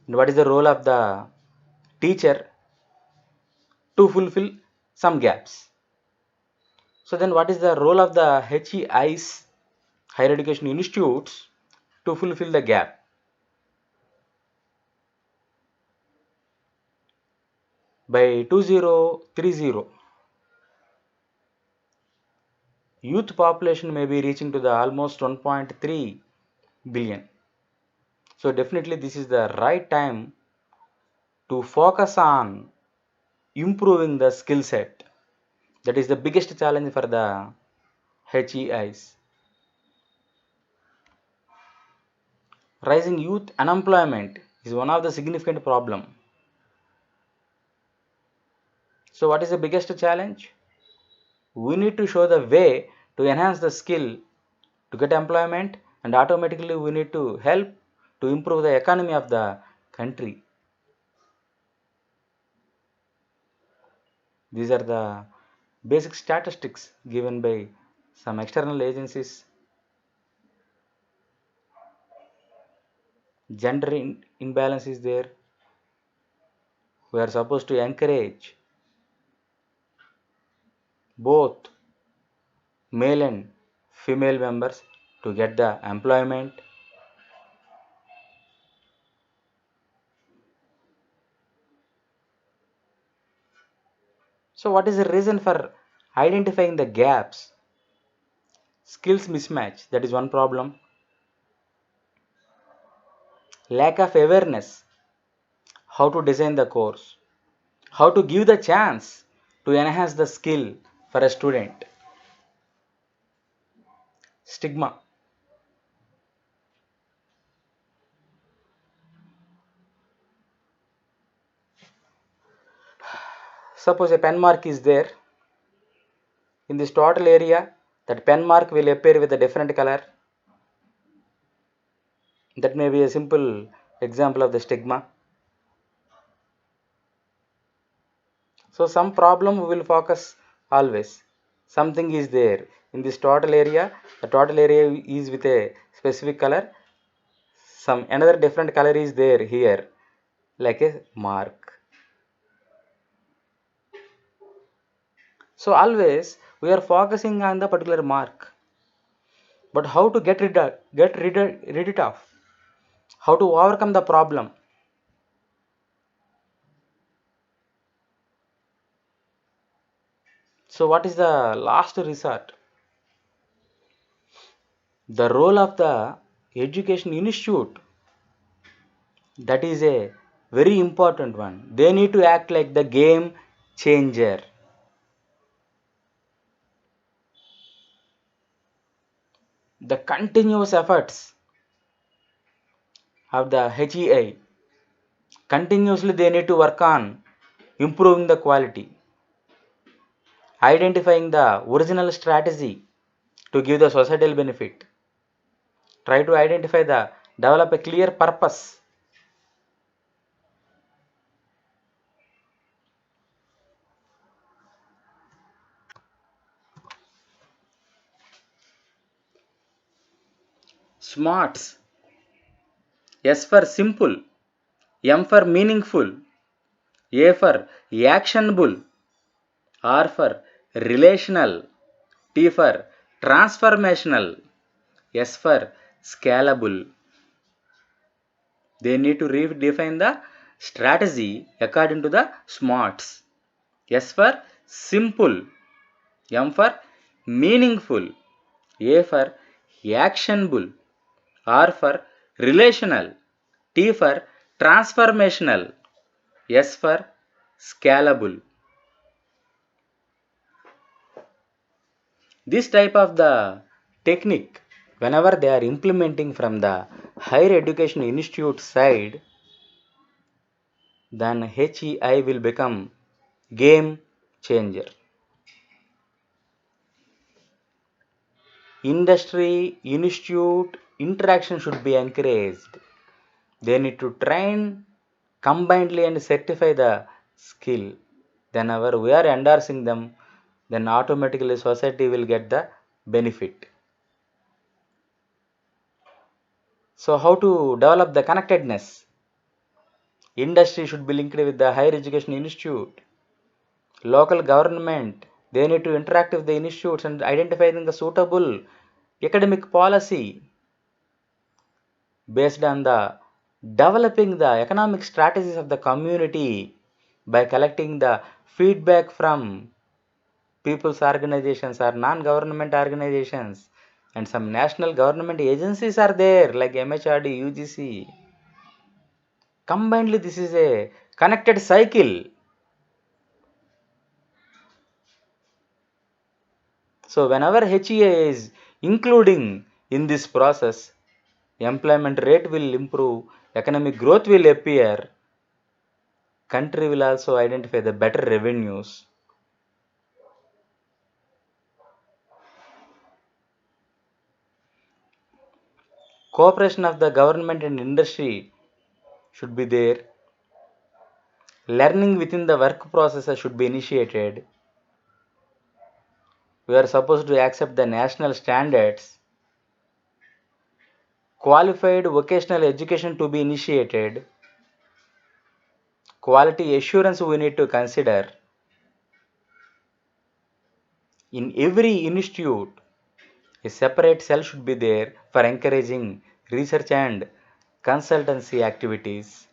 and what is the role of the teacher to fulfill some gaps. So then what is the role of the HEIs, higher education institutes, to fulfill the gap? By 2030, youth population may be reaching to the almost 1.3 billion. So definitely this is the right time to focus on improving the skill set. That is the biggest challenge for the HEIs. Rising youth unemployment is one of the significant problem. So what is the biggest challenge? We need to show the way to enhance the skill to get employment, and automatically we need to help to improve the economy of the country. These are the basic statistics given by some external agencies. Gender imbalance is there. We are supposed to encourage both male and female members to get the employment. So what is the reason for identifying the gaps? Skills mismatch, that is one problem. Lack of awareness, how to design the course, how to give the chance to enhance the skill for a student. Stigma, suppose a pen mark is there in this total area, that pen mark will appear with a different color. That may be a simple example of the stigma. So some problem we will focus always. Something is there in this total area. The total area is with a specific color. Some another different color is there here, like a mark. So always we are focusing on the particular mark. But how to get rid it of? How to overcome the problem? So what is the last resort? The role of the education institute, that is a very important one. They need to act like the game changer. The continuous efforts of the HEI, continuously they need to work on improving the quality, identifying the original strategy to give the societal benefit, try to identify the develop a clear purpose. Smarts. S for simple, M for meaningful, A for actionable, R for relational, T for transformational, S for scalable. They need to redefine the strategy according to the smarts. S for simple, M for meaningful, A for actionable, R for relational, T for transformational, S for scalable. This type of the technique, whenever they are implementing from the higher education institute side, then HEI will become game changer. Industry institute interaction should be encouraged. They need to train combinedly and certify the skill. Whenever we are endorsing them, then automatically society will get the benefit. So how to develop the connectedness? Industry should be linked with the higher education institute. Local government, they need to interact with the institutes and identifying the suitable academic policy based on the developing the economic strategies of the community by collecting the feedback from people's organizations or non-government organizations, and some national government agencies are there like MHRD, UGC. Combinedly, this is a connected cycle. So whenever HEA is including in this process, employment rate will improve, economic growth will appear, country will also identify the better revenues. Cooperation of the government and industry should be there. Learning within the work processes should be initiated. We are supposed to accept the national standards. Qualified vocational education to be initiated. Quality assurance we need to consider. In every institute, a separate cell should be there for encouraging research and consultancy activities.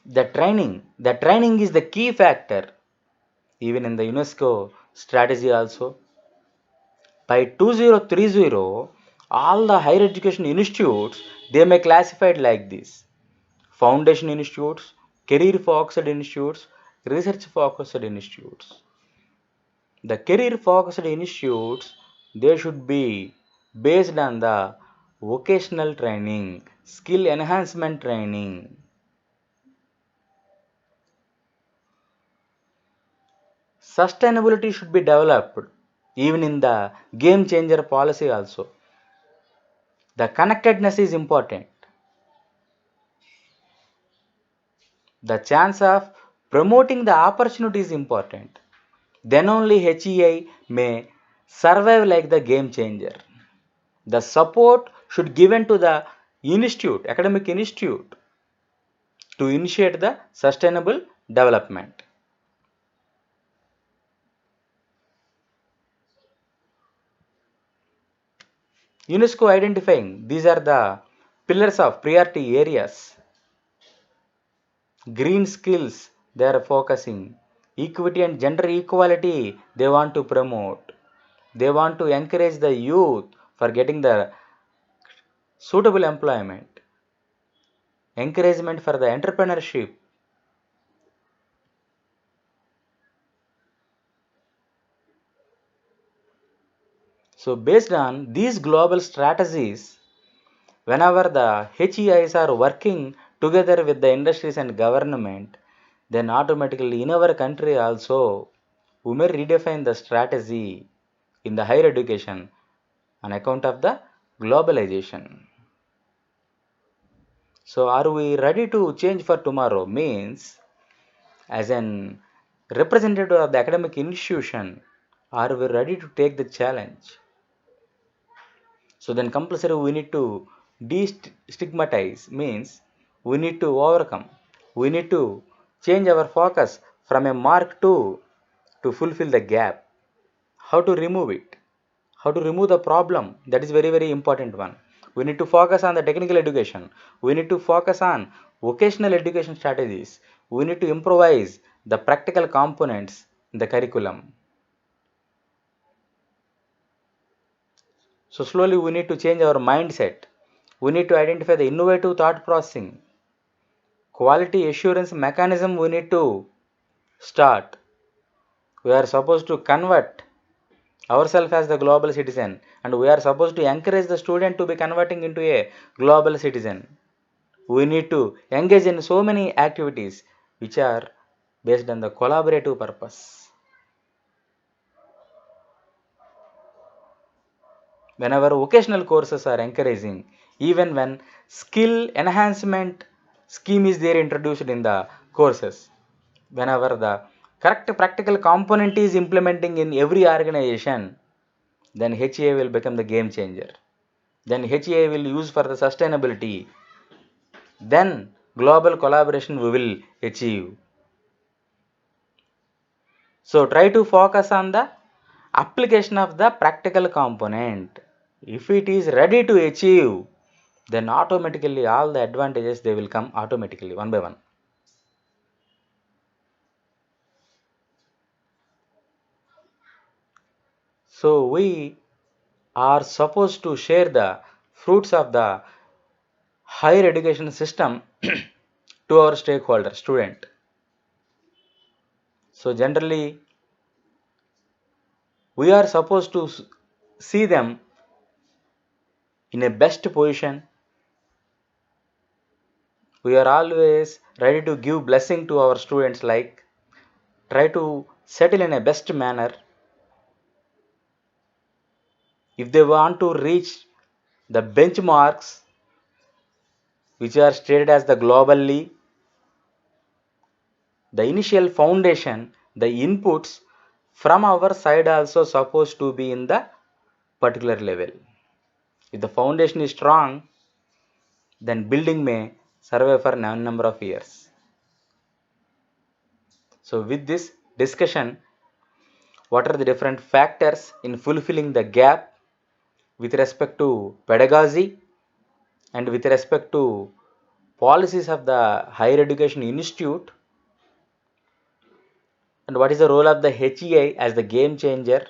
The training is the key factor, even in the UNESCO strategy also. By 2030, all the higher education institutes, they may classified like this: foundation institutes, career focused institutes, research focused institutes. The career focused institutes, they should be based on the vocational training, skill enhancement training. Sustainability should be developed even in the game changer policy also. The connectedness is important. The chance of promoting the opportunity is important. Then only HEI may survive like the game changer. The support should given to the institute, academic institute, to initiate the sustainable development. UNESCO identifying these are the pillars of priority areas. Green skills they are focusing. Equity and gender equality they want to promote. They want to encourage the youth for getting the suitable employment. Encouragement for the entrepreneurship. So based on these global strategies, whenever the HEIs are working together with the industries and government, then automatically in our country also we may redefine the strategy in the higher education on account of the globalization. So are we ready to change for tomorrow? Means as an representative of the academic institution, are we ready to take the challenge? So then compulsory we need to destigmatize, means we need to overcome. We need to change our focus from a mark to fulfill the gap. How to remove it? How to remove the problem? That is very very important one. We need to focus on the technical education. We need to focus on vocational education strategies. We need to improvise the practical components in the curriculum. So slowly we need to change our mindset. We need to identify the innovative thought processing, quality assurance mechanism we need to start. We are supposed to convert ourselves as the global citizen, and we are supposed to encourage the student to be converting into a global citizen. We need to engage in so many activities which are based on the collaborative purpose. Whenever vocational courses are encouraging, even when skill enhancement scheme is there introduced in the courses, whenever the correct practical component is implementing in every organization, then HEA will become the game changer. Then HEA will use for the sustainability. Then global collaboration we will achieve. So try to focus on the application of the practical component. If it is ready to achieve, then automatically all the advantages they will come automatically one by one. So we are supposed to share the fruits of the higher education system to our stakeholder student. So generally we are supposed to see them in a best position. We are always ready to give blessing to our students, like try to settle in a best manner. If they want to reach the benchmarks which are stated as the globally, the initial foundation, the inputs from our side also supposed to be in the particular level. If the foundation is strong, then building may survive for a number of years. So with this discussion, what are the different factors in fulfilling the gap with respect to pedagogy and with respect to policies of the higher education institute, and what is the role of the HEI as the game changer.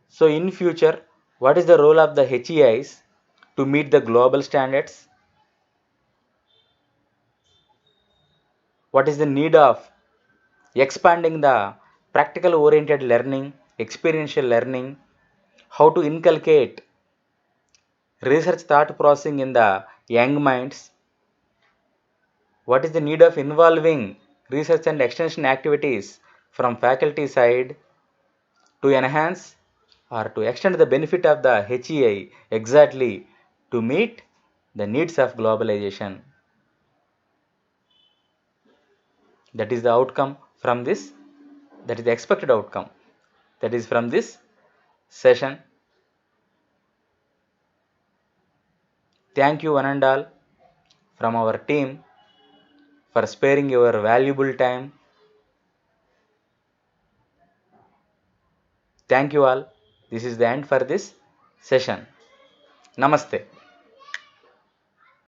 So in future, what is the role of the HEIs to meet the global standards? What is the need of expanding the practical oriented learning, experiential learning, how to inculcate research thought processing in the young minds, what is the need of involving research and extension activities from faculty side to enhance or to extend the benefit of the HEI exactly to meet the needs of globalization. That is the outcome from this, that is the expected outcome. That is from this session. Thank you one and all from our team for sparing your valuable time. Thank you all. This is the end for this session. Namaste.